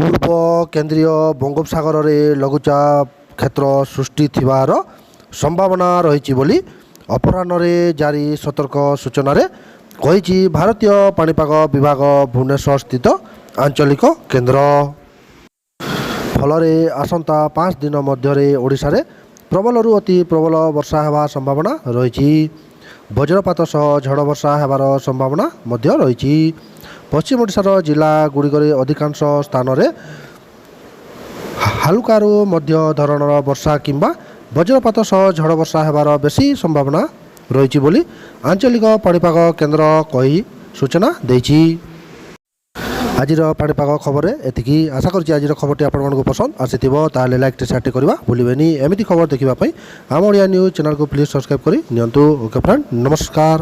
ପୂର୍ବ କେନ୍ଦ୍ରୀୟ ବଙ୍ଗୋପସାଗରରେ ଲଘୁଚାପ କ୍ଷେତ୍ର ସୃଷ୍ଟି ଥିବାର ସମ୍ଭାବନା ରହିଛି ବୋଲି ଅପରାହ୍ନରେ ଜାରି ସତର୍କ ସୂଚନାରେ କହିଛି ଭାରତୀୟ ପାଣିପାଗ ବିଭାଗ ଭୁବନେଶ୍ୱର ସ୍ଥିତ ଆଞ୍ଚଳିକ କେନ୍ଦ୍ର। ଫଳରେ ଆସନ୍ତା 5 ଦିନ ମଧ୍ୟରେ ଓଡ଼ିଶାରେ ପ୍ରବଳରୁ ଅତି ପ୍ରବଳ ବର୍ଷା ହେବା ସମ୍ଭାବନା ରହିଛି। ବଜ୍ରପାତ ସହ ଝଡ଼ ବର୍ଷା ହେବାର ସମ୍ଭାବନା ମଧ୍ୟ ରହିଛି। ପଶ୍ଚିମ ଓଡ଼ିଶାର ଜିଲ୍ଲା ଗୁଡ଼ିକରେ ଅଧିକାଂଶ ସ୍ଥାନରେ ହାଲୁକାରୁ ମଧ୍ୟ ଧରଣର ବର୍ଷା କିମ୍ବା ବଜ୍ରପାତ ସହ ଝଡ଼ ବର୍ଷା ହେବାର ବେଶୀ ସମ୍ଭାବନା ରହିଛି ବୋଲି ଆଞ୍ଚଳିକ ପାଣିପାଗ କେନ୍ଦ୍ର କହି ସୂଚନା ଦେଇଛି। ଆଜିର ପାଣିପାଗ ଖବରରେ ଏତିକି। ଆଶା କରୁଛି ଆଜିର ଖବରଟି ଆପଣମାନଙ୍କୁ ପସନ୍ଦ ଆସିଥିବ। ତାହେଲେ ଲାଇକ୍ଟେ ସେୟାରଟି କରିବା ଭୁଲିବେନି। ଏମିତି ଖବର ଦେଖିବା ପାଇଁ ଆମ ଓଡ଼ିଆ ନ୍ୟୁଜ୍ ଚ୍ୟାନେଲକୁ ପ୍ଲିଜ୍ ସବସ୍କ୍ରାଇବ୍ କରି ନିଅନ୍ତୁ। ଓକେ ଫ୍ରେଣ୍ଡ, ନମସ୍କାର।